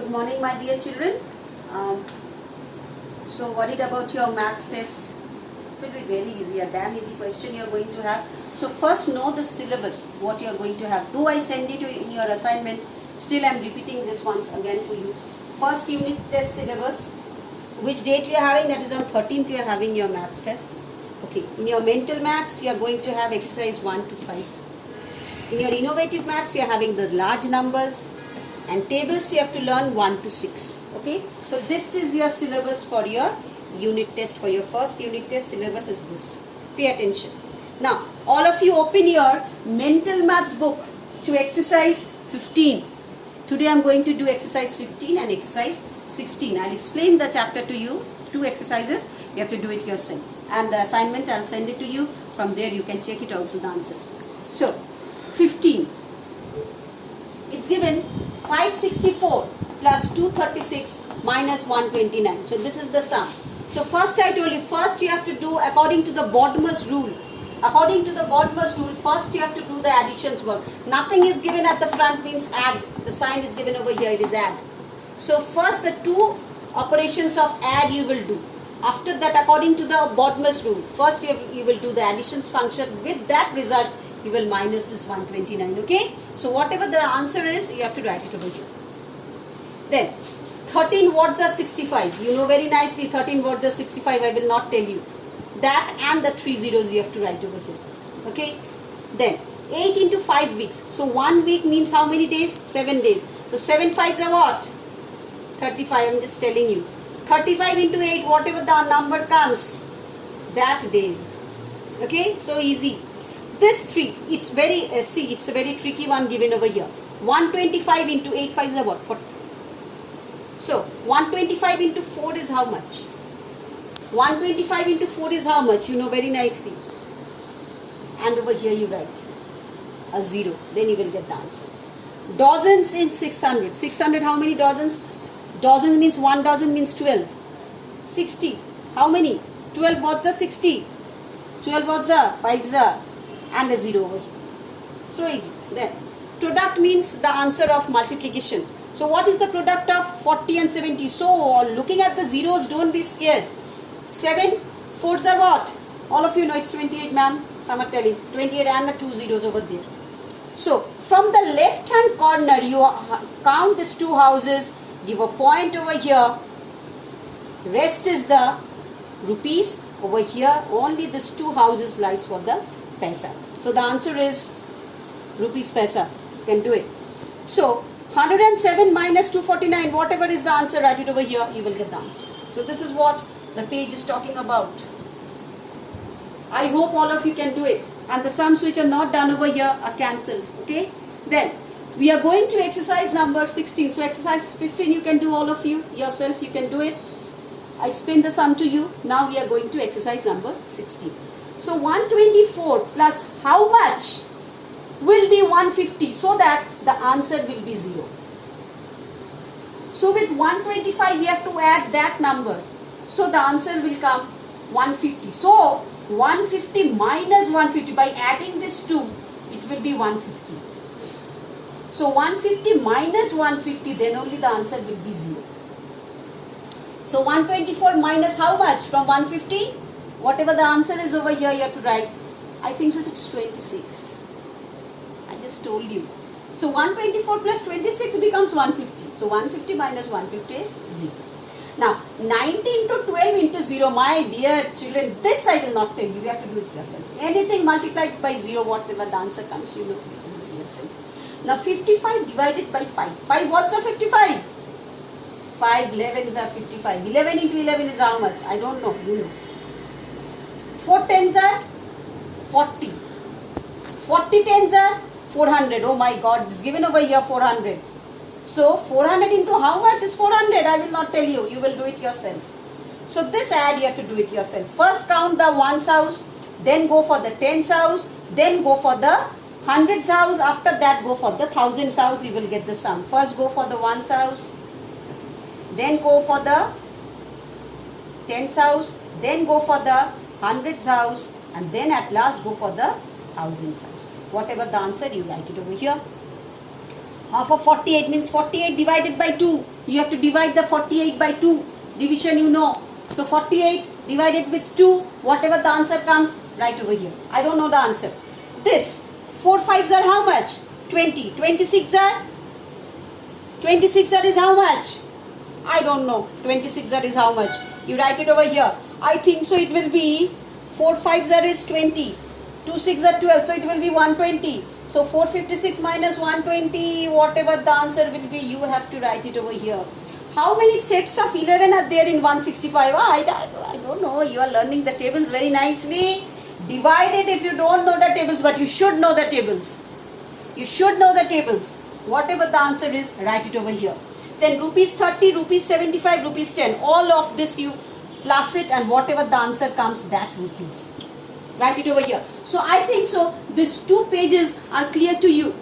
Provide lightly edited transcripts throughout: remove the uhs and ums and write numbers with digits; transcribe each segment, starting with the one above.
Good morning, my dear children. So worried about your maths test? It will be very easy, a damn easy question you are going to have. So first know the syllabus, what you are going to have. Though I send it in your assignment, still I am repeating this once again for you. First unit test syllabus, which date you are having? That is on 13th you are having your maths test. Okay, in your mental maths you are going to have exercise 1 to 5. In your innovative maths you are having the large numbers, and tables you have to learn 1 to 6. Okay, so this is your syllabus for your unit test. For your first unit test, syllabus is this. Pay attention. Now all of you open your mental maths book to exercise 15. Today I am going to do exercise 15 and exercise 16. I will explain the chapter to you. 2 exercises, you have to do it yourself, and the assignment I will send it to you. From there you can check it also, the answers. So 15, it's given 564 plus 236 minus 129. So this is the sum. So first I told you, first you have to do according to the Bodmer's rule. According to the Bodmer's rule, first you have to do the additions work. Nothing is given at the front means add. The sign is given over here, it is add. So first the 2 operations of add you will do. After that, according to the Bodmer's rule, first you will do the additions function. With that result, you will minus this 129. Okay? So whatever the answer is, you have to write it over here. Then 13 words are 65. You know very nicely 13 words are 65. I will not tell you. That and the 3 zeros you have to write over here. Okay? Then 8 into 5 weeks. So 1 week means how many days? 7 days. So 7 5s are what? 35. I am just telling you. 35 into 8, whatever the number comes, that days. Okay? So easy. This 3, it's very, see, it's a very tricky one given over here. 125 into 8 5s are what? 40. So 125 into 4 is how much? 125 into 4 is how much? You know very nicely. And over here you write a 0. Then you will get the answer. Dozens in 600. 600, how many dozens? Dozen means 1 dozen means 12. 60. How many? 12 words are 60. 12 words are 5s are. And a 0 over here. So easy. Then product means the answer of multiplication. So what is the product of 40 and 70? So looking at the zeros, don't be scared. 7 4s are what? All of you know it's 28, ma'am. Some are telling 28 and the 2 zeros over there. So from the left hand corner you count these 2 houses, give a point over here. Rest is the rupees. Over here only these 2 houses lies for the paisa. So the answer is rupees paisa. You can do it. So 107 minus 249, whatever is the answer, write it over here, you will get the answer. So this is what the page is talking about. I hope all of you can do it. And the sums which are not done over here are cancelled. Okay? Then we are going to exercise number 16. So exercise 15 you can do, all of you yourself, you can do it. I explained the sum to you. Now we are going to exercise number 16. So 124 plus how much will be 150, so that the answer will be 0. So with 125 we have to add that number. So the answer will come 150. So 150 minus 150, by adding this 2, it will be 150. So 150 minus 150, then only the answer will be 0. So 124 minus how much from 150? Whatever the answer is over here, you have to write. I think so it's 26. I just told you. So 124 plus 26 becomes 150. So 150 minus 150 is 0. Now 19 to 12 into 0, my dear children, this I will not tell you. You have to do it yourself. Anything multiplied by 0, whatever the answer comes, you know, you do it yourself. Now 55 divided by 5. 5 what's are 55? 5 11s are 55. 11 into 11 is how much? I don't know. You know. 4 10s are 40. 40 10s are 400. Oh my God, it's given over here 400. So 400 into how much is 400? I will not tell you. You will do it yourself. So this add you have to do it yourself. First count the ones house, then go for the tens house, then go for the hundreds house. After that go for the thousands house. You will get the sum. First go for the ones house, then go for the tens house, then go for the hundreds house, and then at last go for the thousands house. Whatever the answer, you write it over here. Half of 48 means 48 divided by 2. You have to divide the 48 by 2. Division you know. So 48 divided with 2. Whatever the answer comes, right over here. I don't know the answer. This 4 5s are how much? 20. 26 are? 26 are is how much? I don't know. 26 are is how much? You write it over here. I think so it will be 4 5s are is 20. 2 6 are 12. So it will be 120. So 456 minus 120, whatever the answer will be, you have to write it over here. How many sets of 11 are there in 165? I don't know. You are learning the tables very nicely. Divide it if you don't know the tables, but you should know the tables. You should know the tables. Whatever the answer is, write it over here. Then rupees 30, rupees 75, rupees 10. All of this you plus it, and whatever the answer comes, that rupees. Write it over here. So I think so these 2 pages are clear to you.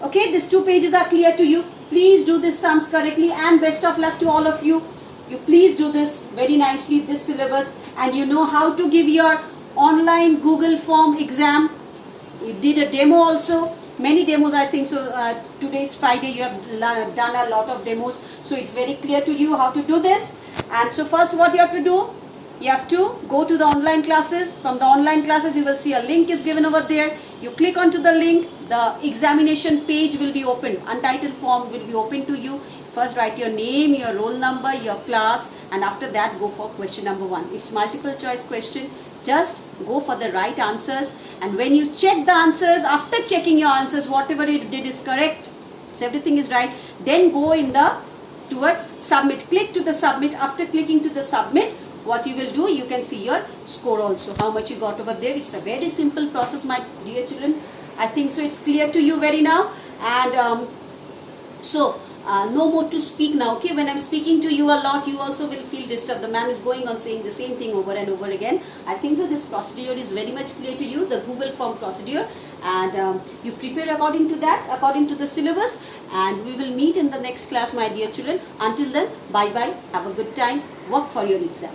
Okay, these 2 pages are clear to you. Please do this sums correctly, and best of luck to all of you. You please do this very nicely, this syllabus, and you know how to give your online Google form exam. You did a demo also. Many demos, I think so. Today is Friday. You have done a lot of demos, so it's very clear to you how to do this. And so first what you have to do, you have to go to the online classes. From the online classes, you will see a link is given over there. You click onto the link, the examination page will be opened. Untitled form will be open to you. First write your name, your roll number, your class, and after that go for question number 1. It's multiple choice question. Just go for the right answers, and when you check the answers, after checking your answers, whatever it did is correct, so everything is right, then go in the towards submit. Click to the submit. After clicking to the submit, what you will do, you can see your score also, how much you got over there. It's a very simple process, my dear children. I think so it's clear to you very now. And no more to speak now. Okay, when I'm speaking to you a lot, you also will feel disturbed. The ma'am is going on saying the same thing over and over again. I think so this procedure is very much clear to you, the Google form procedure, and you prepare according to that, according to the syllabus, and we will meet in the next class, my dear children. Until then, bye bye, have a good time, work for your exam.